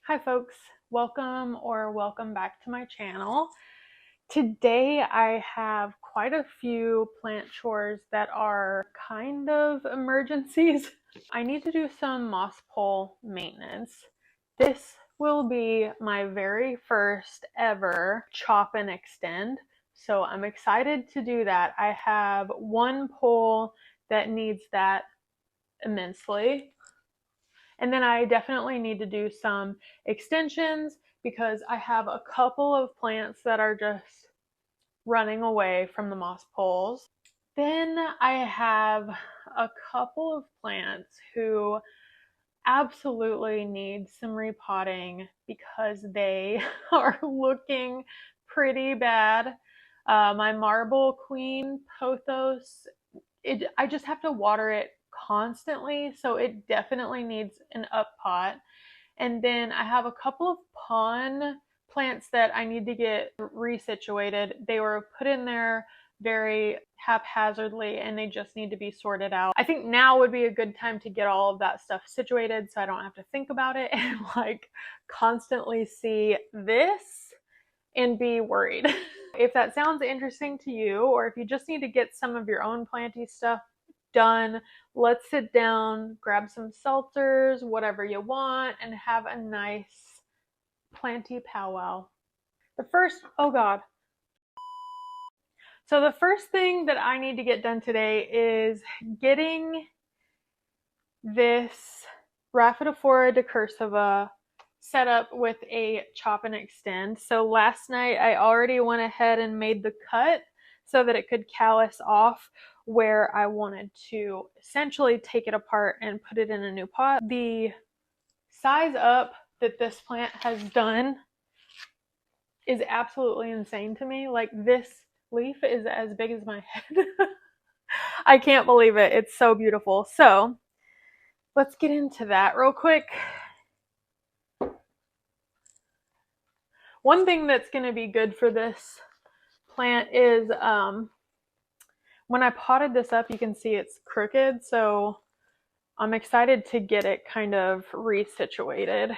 Hi folks, welcome back to my channel. Today I have quite a few plant chores that are kind of emergencies. I need to do some moss pole maintenance. This will be my very first ever chop and extend, so I'm excited to do that. I have one pole that needs that immensely. And then I definitely need to do some extensions because I have a couple of plants that are just running away from the moss poles. Then I have a couple of plants who absolutely need some repotting because they are looking pretty bad. My marble queen pothos, I just have to water it constantly, so it definitely needs an up pot. And then I have a couple of pond plants that I need to get resituated. They were put in there very haphazardly and they just need to be sorted out. I think now would be a good time to get all of that stuff situated so I don't have to think about it and like constantly see this and be worried. If that sounds interesting to you, or if you just need to get some of your own planty stuff done, let's sit down, grab some seltzers, whatever you want, and have a nice planty powwow. So the first thing that I need to get done today is getting this Rhaphidophora decursiva set up with a chop and extend. So last night I already went ahead and made the cut so that it could callus off where I wanted to essentially take it apart and put it in a new pot. The size up that this plant has done is absolutely insane to me. Like, this leaf is as big as my head. I can't believe it. It's so beautiful. So let's get into that real quick. One thing that's going to be good for this plant is when I potted this up, you can see it's crooked, so I'm excited to get it kind of resituated.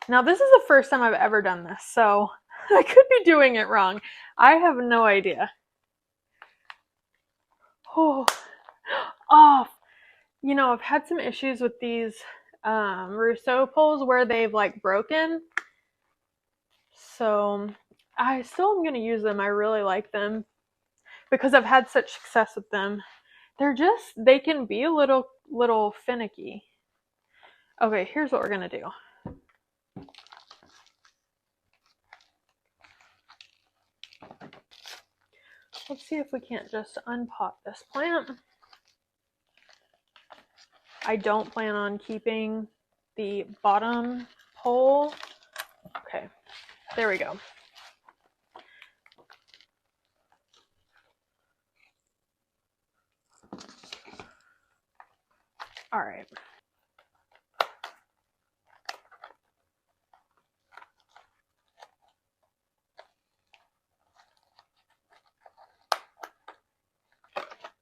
Now, this is the first time I've ever done this, so I could be doing it wrong. I have no idea. Oh, you know, I've had some issues with these Rousseau poles where they've like broken. So I still am going to use them. I really like them because I've had such success with them. They can be a little finicky. Okay, here's what we're going to do. Let's see if we can't just unpot this plant. I don't plan on keeping the bottom pole. Okay, there we go. All right.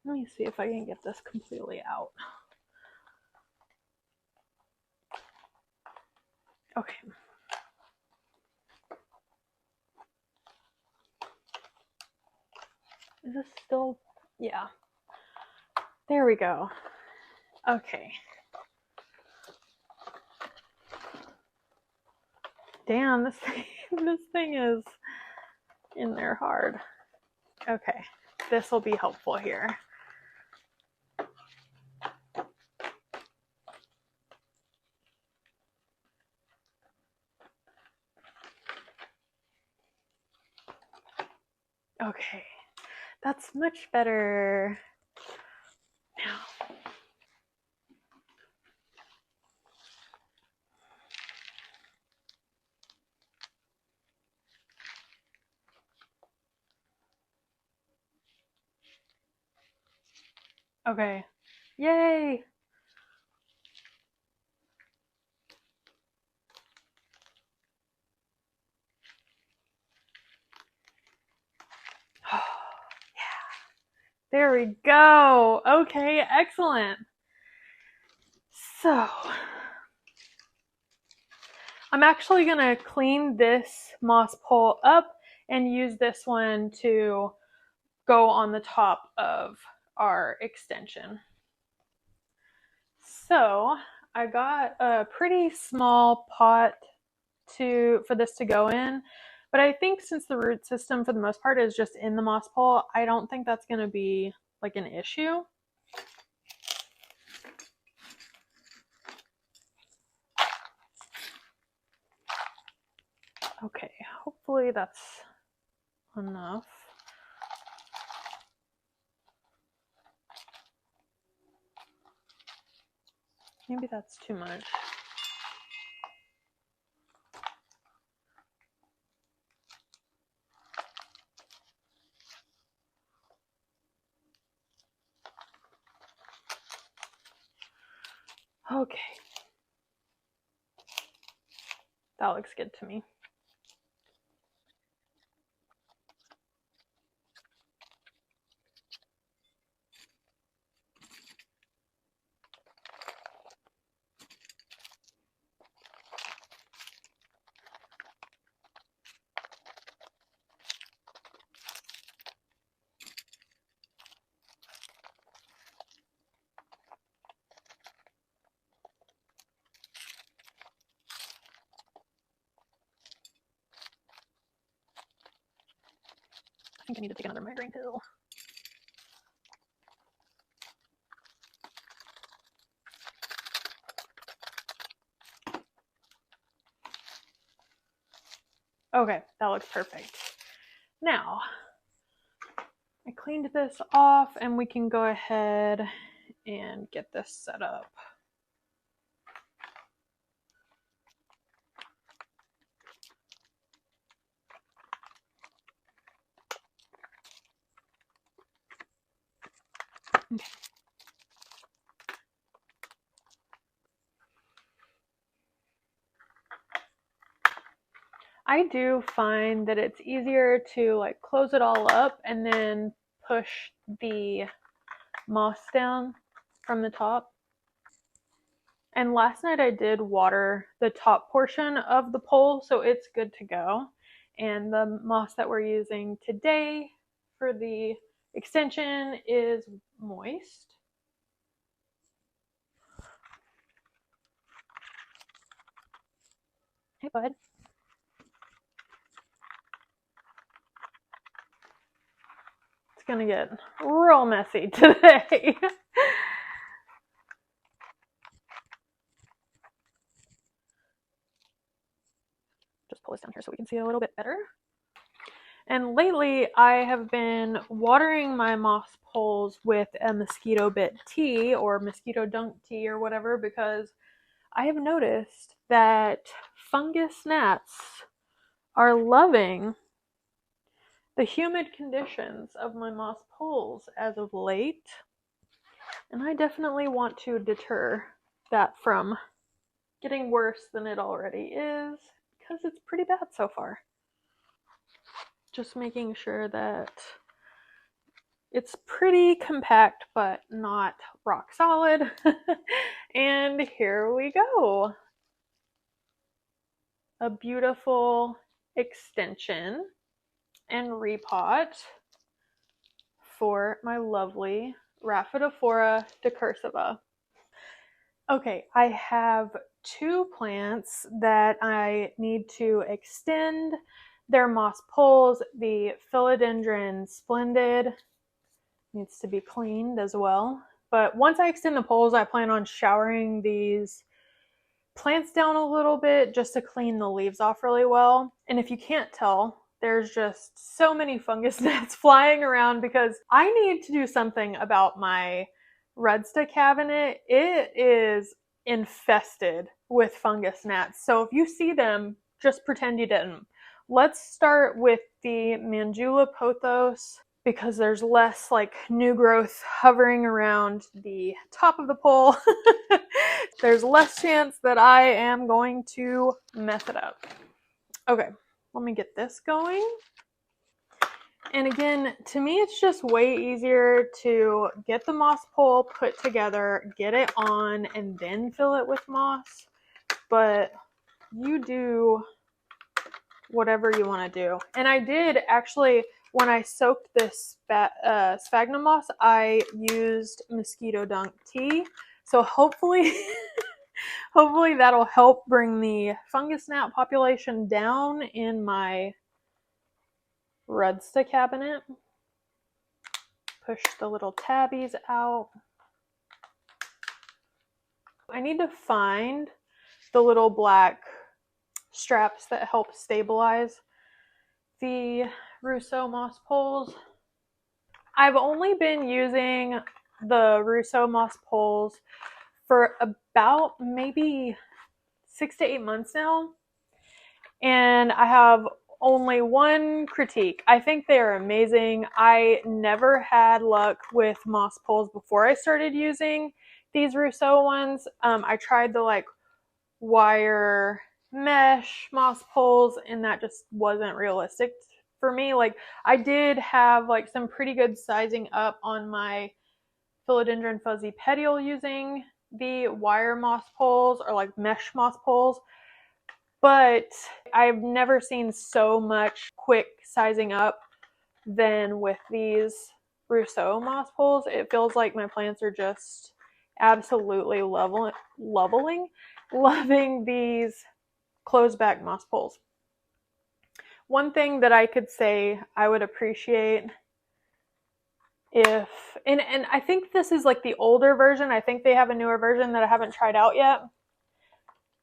Let me see if I can get this completely out. Okay. Is this still? Yeah. There we go. Okay. Damn, this thing is in there hard. Okay, this will be helpful here. Okay, that's much better. Now, okay, yay! There we go. Okay, excellent. So, I'm actually going to clean this moss pole up and use this one to go on the top of our extension. So I got a pretty small pot for this to go in, but I think since the root system for the most part is just in the moss pole, I don't think that's going to be like an issue. Okay, hopefully that's enough. Maybe that's too much. Okay. That looks good to me. I think I need to take another migraine pill. Okay, that looks perfect. Now, I cleaned this off and we can go ahead and get this set up. Okay. I do find that it's easier to like close it all up and then push the moss down from the top. And last night I did water the top portion of the pole, so it's good to go. And the moss that we're using today for the extension is moist. Hey, bud. It's gonna get real messy today. Just pull this down here so we can see it a little bit better. And lately I have been watering my moss poles with a mosquito bit tea or mosquito dunk tea or whatever, because I have noticed that fungus gnats are loving the humid conditions of my moss poles as of late. And I definitely want to deter that from getting worse than it already is, because it's pretty bad so far. Just making sure that it's pretty compact but not rock solid. And here we go. A beautiful extension and repot for my lovely Rhaphidophora decursiva. Okay, I have two plants that I need to extend their moss poles. The Philodendron Splendid needs to be cleaned as well. But once I extend the poles, I plan on showering these plants down a little bit just to clean the leaves off really well. And if you can't tell, there's just so many fungus gnats flying around because I need to do something about my Rosita cabinet. It is infested with fungus gnats. So if you see them, just pretend you didn't. Let's start with the Mandula pothos, because there's less like new growth hovering around the top of the pole. There's less chance that I am going to mess it up. Okay, let me get this going. And again, to me, it's just way easier to get the moss pole put together, get it on, and then fill it with moss. But you do whatever you want to do. And I did actually, when I soaked this sphagnum moss, I used mosquito dung tea. So hopefully, hopefully that'll help bring the fungus gnat population down in my Rosita cabinet. Push the little tabbies out. I need to find the little black straps that help stabilize the Rousseau moss poles. I've only been using the Rousseau moss poles for about maybe 6 to 8 months now, and I have only one critique. I think they are amazing. I never had luck with moss poles before I started using these Rousseau ones. I tried the like wire mesh moss poles, and that just wasn't realistic for me. Like, I did have like some pretty good sizing up on my philodendron fuzzy petiole using the wire moss poles or like mesh moss poles, but I've never seen so much quick sizing up than with these Rousseau moss poles. It feels like my plants are just absolutely loving these closed back moss poles. One thing that I could say I would appreciate if, and I think this is like the older version, I think they have a newer version that I haven't tried out yet,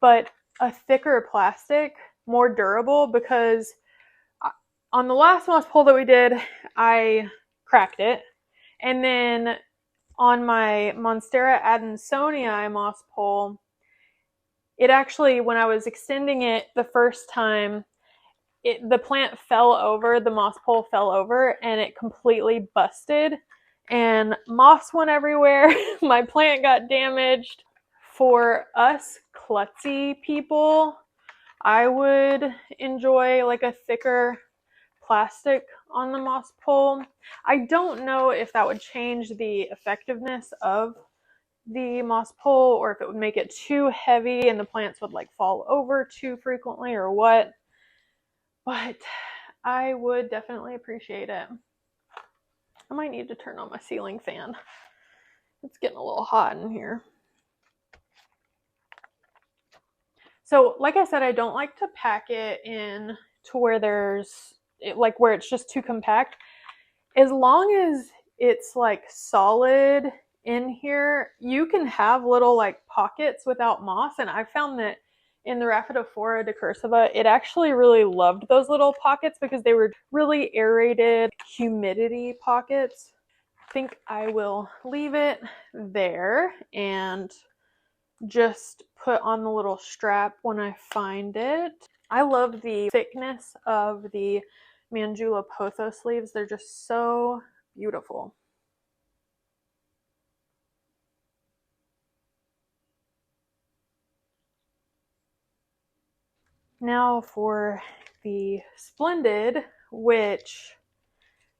but a thicker plastic, more durable, because on the last moss pole that we did, I cracked it, and then on my Monstera Adansonii moss pole, it actually, when I was extending it the first time, the plant fell over, the moss pole fell over, and it completely busted, and moss went everywhere. My plant got damaged. For us klutzy people, I would enjoy like a thicker plastic on the moss pole. I don't know if that would change the effectiveness of the moss pole, or if it would make it too heavy and the plants would like fall over too frequently or what, but I would definitely appreciate it. I might need to turn on my ceiling fan. It's getting a little hot in here. So like I said, I don't like to pack it in to where where it's just too compact. As long as it's like solid in here, you can have little like pockets without moss, and I found that in the Rhaphidophora decursiva, it actually really loved those little pockets because they were really aerated humidity pockets. I think I will leave it there and just put on the little strap when I find it. I love the thickness of the Mandula pothos leaves. They're just so beautiful. Now for the Splendid, which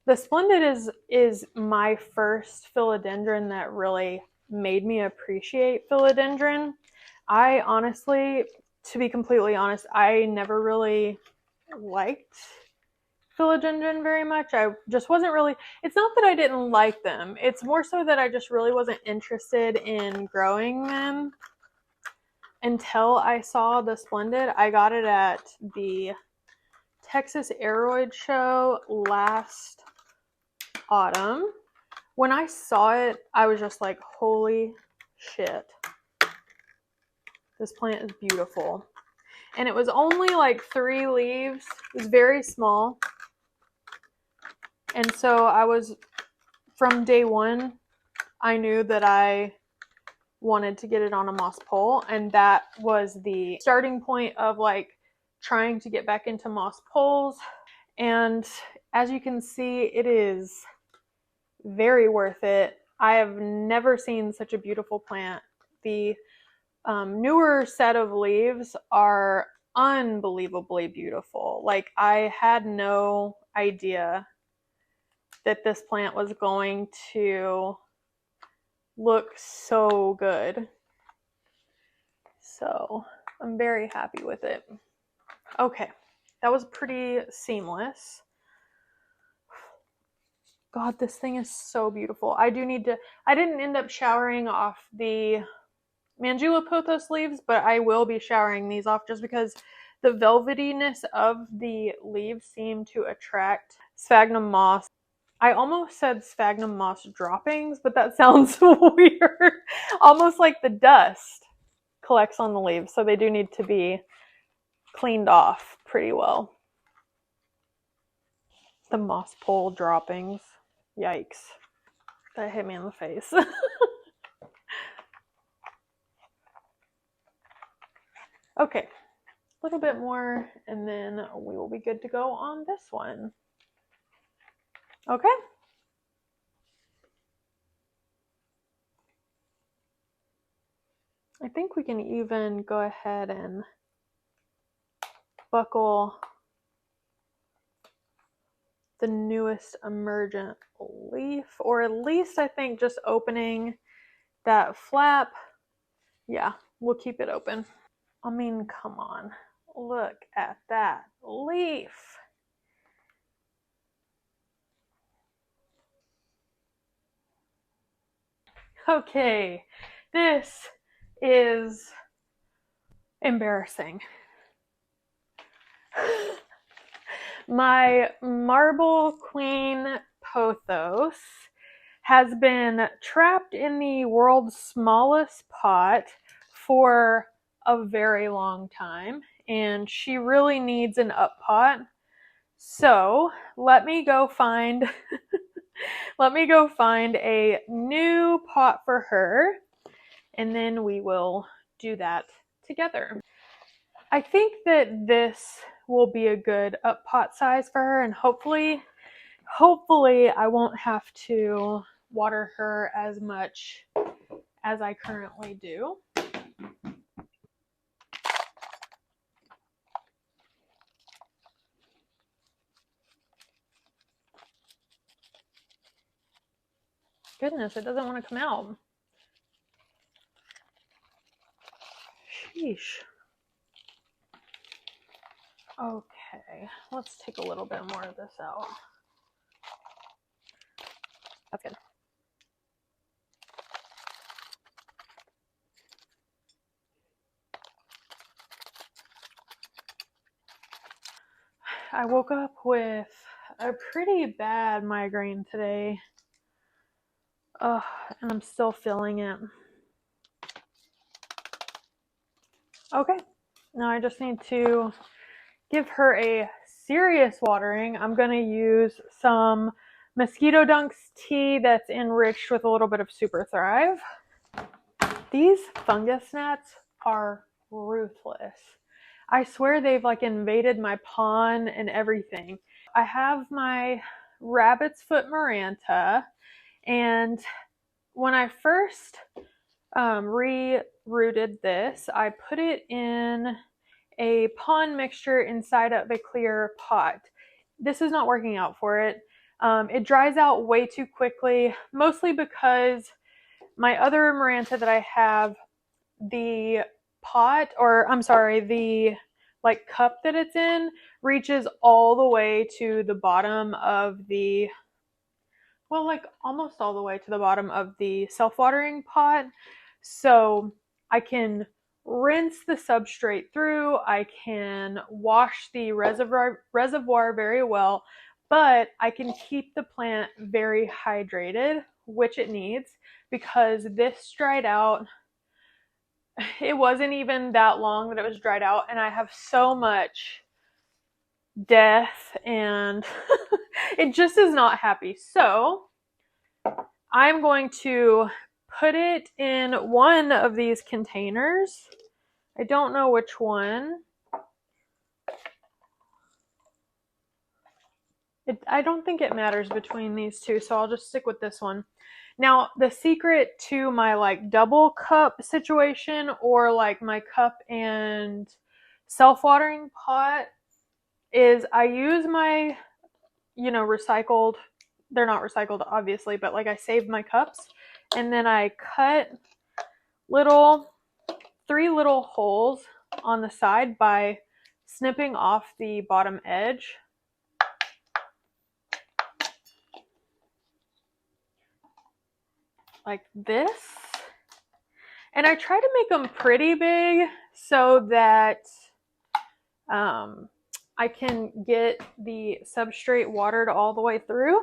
the Splendid is my first philodendron that really made me appreciate philodendron. I honestly, to be completely honest, I never really liked philodendron very much. I just wasn't really, it's not that I didn't like them, it's more so that I just really wasn't interested in growing them until I saw the Splendid. I got it at the Texas Aeroid show last autumn. When I saw it, I was just like, holy shit, this plant is beautiful. And it was only like 3 leaves. It was very small. And so I was, from day one, I knew that I wanted to get it on a moss pole, and that was the starting point of like trying to get back into moss poles. And as you can see, it is very worth it. I have never seen such a beautiful plant. The newer set of leaves are unbelievably beautiful. Like, I had no idea that this plant was going to look so good. So I'm very happy with it. Okay, that was pretty seamless. God, this thing is so beautiful. I didn't end up showering off the Manjula pothos leaves, but I will be showering these off just because the velvetyness of the leaves seem to attract sphagnum moss. I almost said sphagnum moss droppings, but that sounds weird. Almost like the dust collects on the leaves, so they do need to be cleaned off pretty well. The moss pole droppings. Yikes. That hit me in the face. Okay, a little bit more, and then we will be good to go on this one. Okay. I think we can even go ahead and buckle the newest emergent leaf, or at least I think just opening that flap. Yeah, we'll keep it open. I mean, come on, look at that leaf. Okay, this is embarrassing. My marble queen pothos has been trapped in the world's smallest pot for a very long time, and she really needs an up pot. So let me go find a new pot for her, and then we will do that together. I think that this will be a good up pot size for her, and hopefully I won't have to water her as much as I currently do. Goodness, it doesn't want to come out. Sheesh. Okay, let's take a little bit more of this out. That's good. I woke up with a pretty bad migraine today. And I'm still feeling it. Okay, now I just need to give her a serious watering. I'm going to use some Mosquito Dunks tea that's enriched with a little bit of Super Thrive. These fungus gnats are ruthless. I swear they've like invaded my pond and everything. I have my rabbit's foot Maranta, and when I first re-rooted this, I put it in a pond mixture inside of a clear pot. This is not working out for it. It dries out way too quickly, mostly because my other Maranta that I have, the pot, or I'm sorry, the like cup that it's in reaches all the way to the bottom of the, well, like almost all the way to the bottom of the self-watering pot. So I can rinse the substrate through, I can wash the reservoir very well, but I can keep the plant very hydrated, which it needs, because this dried out. It wasn't even that long that it was dried out, and I have so much death, and it just is not happy. So I'm going to put it in one of these containers. I don't know which one. I don't think it matters between these two, so I'll just stick with this one. Now, the secret to my like double cup situation, or like my cup and self-watering pot, is I use my, recycled, they're not recycled obviously, but like I save my cups, and then I cut 3 little holes on the side by snipping off the bottom edge. Like this. And I try to make them pretty big so that I can get the substrate watered all the way through.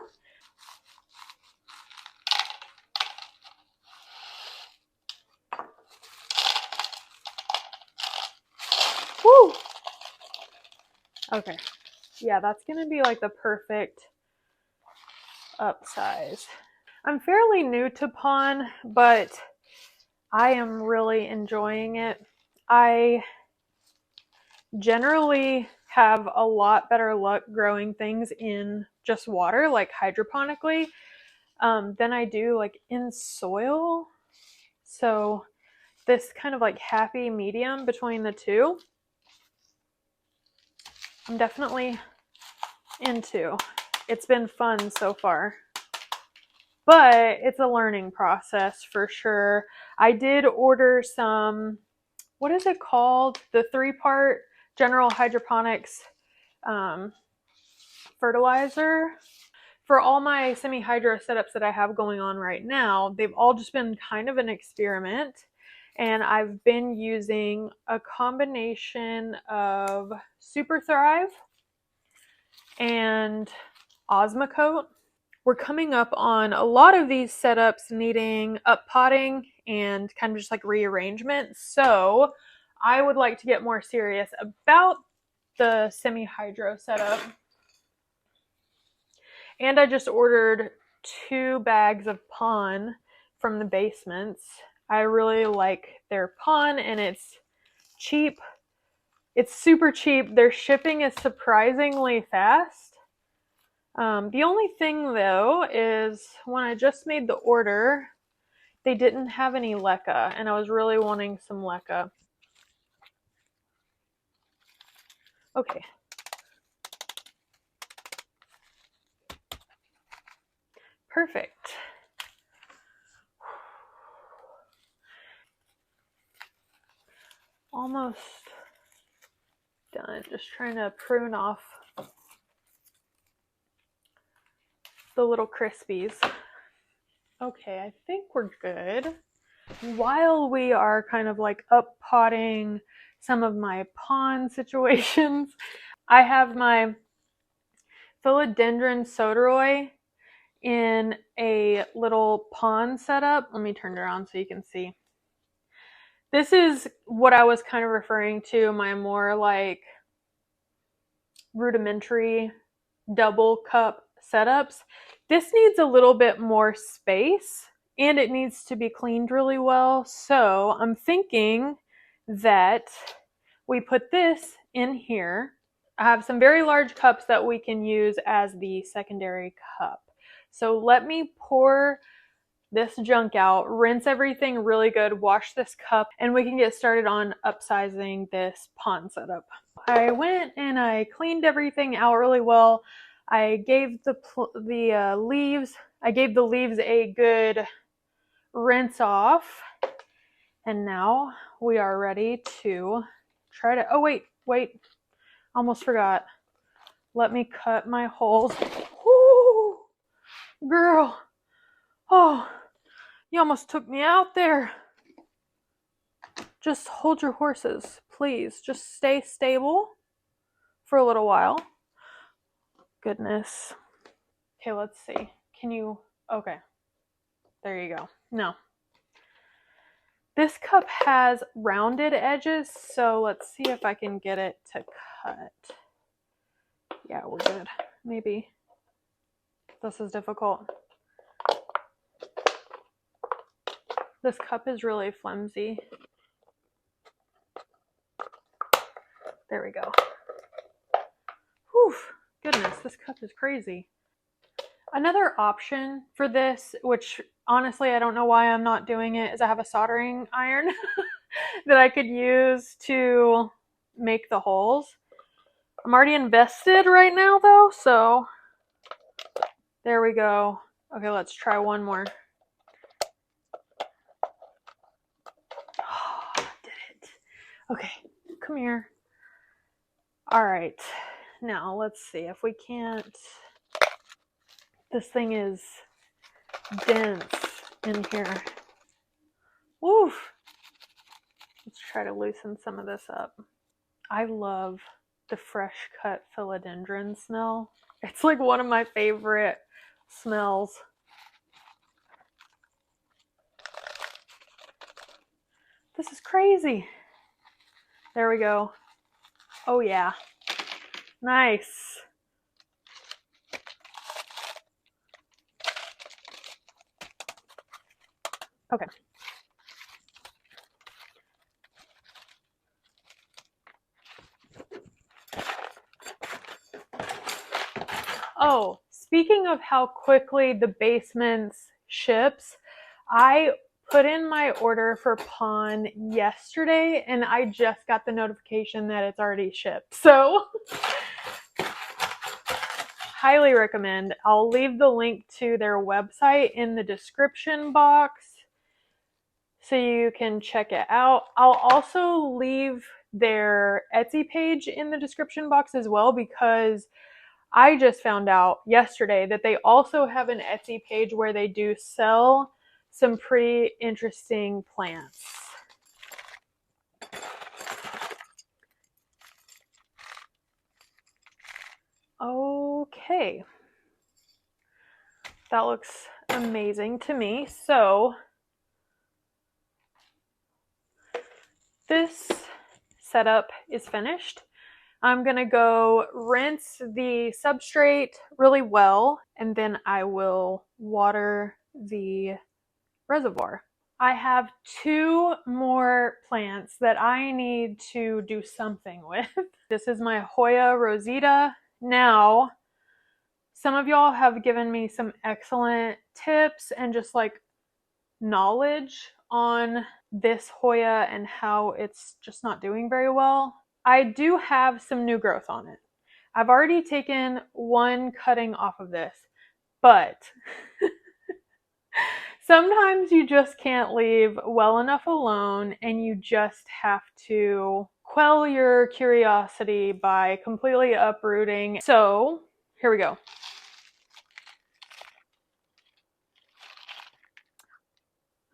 Woo! Okay. Yeah, that's gonna be like the perfect upsize. I'm fairly new to pon, but I am really enjoying it. I generally have a lot better luck growing things in just water, like hydroponically, than I do like in soil. So this kind of like happy medium between the two, I'm definitely into. It's been fun so far, but it's a learning process for sure. I did order some, what is it called? The 3-part General Hydroponics fertilizer. For all my semi-hydro setups that I have going on right now, they've all just been kind of an experiment. And I've been using a combination of Super Thrive and Osmocote. We're coming up on a lot of these setups needing up potting and kind of just like rearrangement. So I would like to get more serious about the semi-hydro setup. And I just ordered 2 bags of pon from the basements. I really like their pon and it's cheap. It's super cheap. Their shipping is surprisingly fast. The only thing though is when I just made the order, they didn't have any leca and I was really wanting some leca. Okay. Perfect. Almost done. Just trying to prune off the little crispies. Okay, I think we're good. While we are kind of like up potting some of my pon situations, I have my philodendron soderoy in a little pon setup. Let me turn it around so you can see. This is what I was kind of referring to, my more like rudimentary double cup setups. This needs a little bit more space and it needs to be cleaned really well. So I'm thinking that we put this in here. I have some very large cups that we can use as the secondary cup. So let me pour this junk out, rinse everything really good, wash this cup, and we can get started on upsizing this pon setup. I went and I cleaned everything out really well. I gave the leaves a good rinse off, and now we are ready to try to, oh wait, almost forgot. Let me cut my holes. Woo! Girl, oh, you almost took me out there. Just hold your horses, please. Just stay stable for a little while. Goodness. Okay, let's see. Can you, okay. There you go. No. This cup has rounded edges, so let's see if I can get it to cut. Yeah, we're good. Maybe. This is difficult. This cup is really flimsy. There we go. Whew, goodness, this cup is crazy. Another option for this, which honestly I don't know why I'm not doing it, is I have a soldering iron that I could use to make the holes. I'm already invested right now though, so there we go. Okay, let's try one more. Oh, did it. Okay, come here. All right, now let's see if we can't, this thing is dense in here. Woof. Let's try to loosen some of this up. I love the fresh cut philodendron smell. It's like one of my favorite smells. This is crazy. There we go. Oh yeah. Nice. Okay. Oh, speaking of how quickly the basements ships, I put in my order for Pawn yesterday and I just got the notification that it's already shipped. So highly recommend. I'll leave the link to their website in the description box so you can check it out. I'll also leave their Etsy page in the description box as well, because I just found out yesterday that they also have an Etsy page where they do sell some pretty interesting plants. Okay. That looks amazing to me. So this setup is finished. I'm gonna go rinse the substrate really well, and then I will water the reservoir. I have 2 more plants that I need to do something with. This is my Hoya Rosita. Now, some of y'all have given me some excellent tips and just like knowledge on this Hoya and how it's just not doing very well. I do have some new growth on it. I've already taken 1 cutting off of this, but sometimes you just can't leave well enough alone, and you just have to quell your curiosity by completely uprooting. So here we go.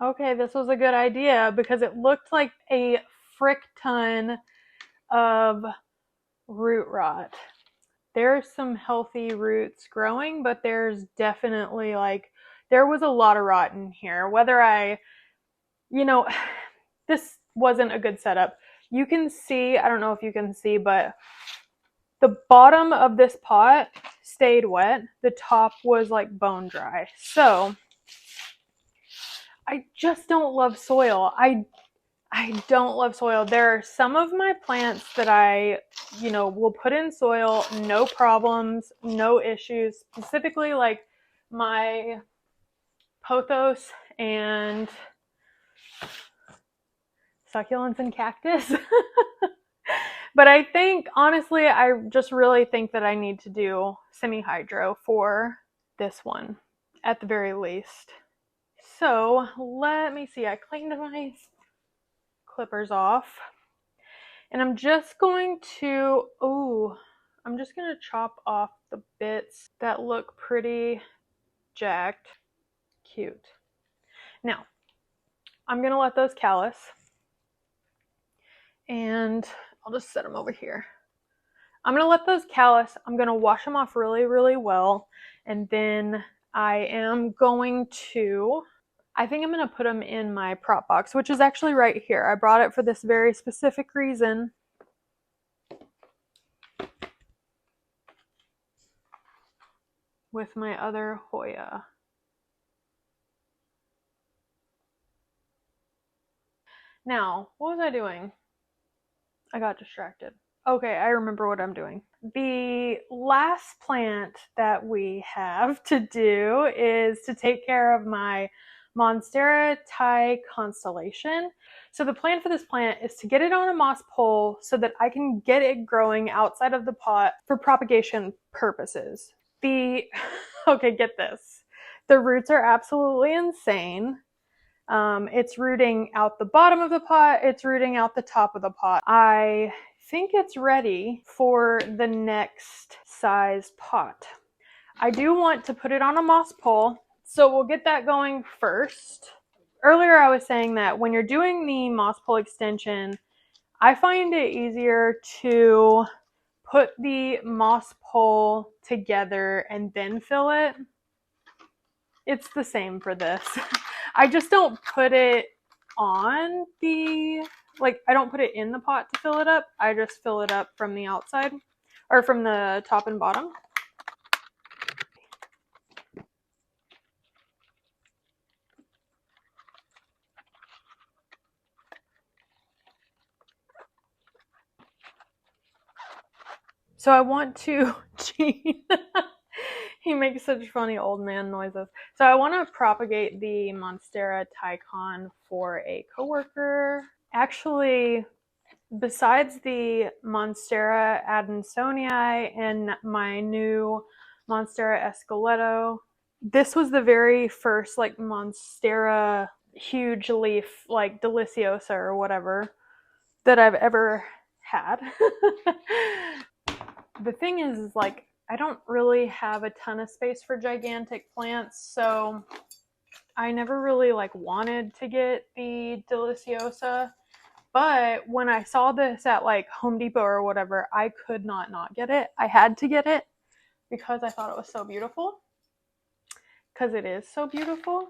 Okay, this was a good idea because it looked like a frick ton of root rot. There's some healthy roots growing, but there's definitely there was a lot of rot in here. Whether this wasn't a good setup. You can see, I don't know if you can see, but the bottom of this pot stayed wet. The top was like bone dry. So I just don't love soil. I don't love soil. There are some of my plants that I, will put in soil, no problems, no issues. Specifically like my pothos and succulents and cactus. But I think, honestly, I just really think that I need to do semi-hydro for this one, at the very least. So let me see. I cleaned my clippers off. And I'm just going to, chop off the bits that look pretty jacked. Cute. Now, I'm going to let those callus. And I'll just set them over here. I'm going to let those callus. I'm going to wash them off really, really well. And then I am going to, I think I'm going to put them in my prop box, which is actually right here. I brought it for this very specific reason. With my other Hoya. Now, what was I doing? I got distracted. Okay, I remember what I'm doing. The last plant that we have to do is to take care of my Monstera Thai Constellation. So the plan for this plant is to get it on a moss pole so that I can get it growing outside of the pot for propagation purposes. Okay, get this. The roots are absolutely insane. It's rooting out the bottom of the pot, it's rooting out the top of the pot. I think it's ready for the next size pot. I do want to put it on a moss pole, so we'll get that going first. Earlier I was saying that when you're doing the moss pole extension, I find it easier to put the moss pole together and then fill it. It's the same for this. I just don't put it on the, like, I don't put it in the pot to fill it up. I just fill it up from the outside, or from the top and bottom. So I want to, he makes such funny old man noises. So I want to propagate the Monstera Thai Con for a coworker. Actually, besides the Monstera adansonii and my new Monstera esqueleto, this was the very first like Monstera huge leaf, like deliciosa or whatever, that I've ever had. The thing is like, I don't really have a ton of space for gigantic plants, so I never really like wanted to get the deliciosa. But when I saw this at like Home Depot or whatever, I could not get it. I had to get it because I thought it was so beautiful. Because it is so beautiful.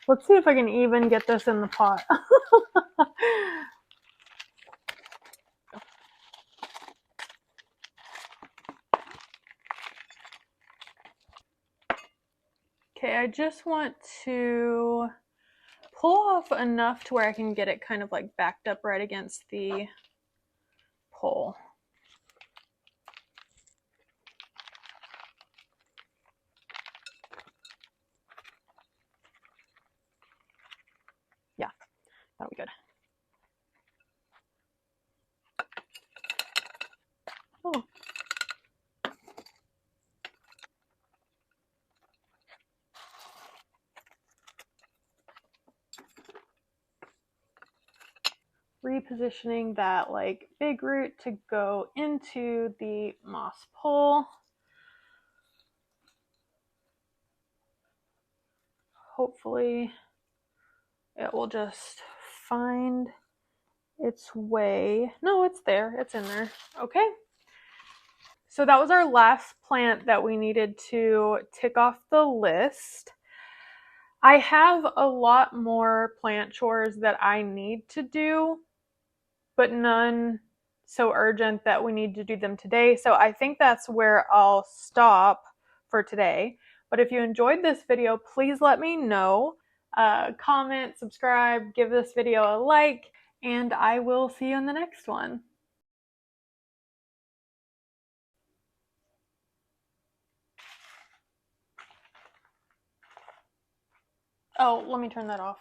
Let's see if I can even get this in the pot. Okay, I just want to pull off enough to where I can get it kind of like backed up right against the pole. Yeah, that'll be good. Oh. Repositioning that like big root to go into the moss pole. Hopefully it will just find its way. No, it's there. It's in there. Okay. So that was our last plant that we needed to tick off the list. I have a lot more plant chores that I need to do, but none so urgent that we need to do them today. So I think that's where I'll stop for today. But if you enjoyed this video, please let me know. Comment, subscribe, give this video a like, and I will see you in the next one. Oh, let me turn that off.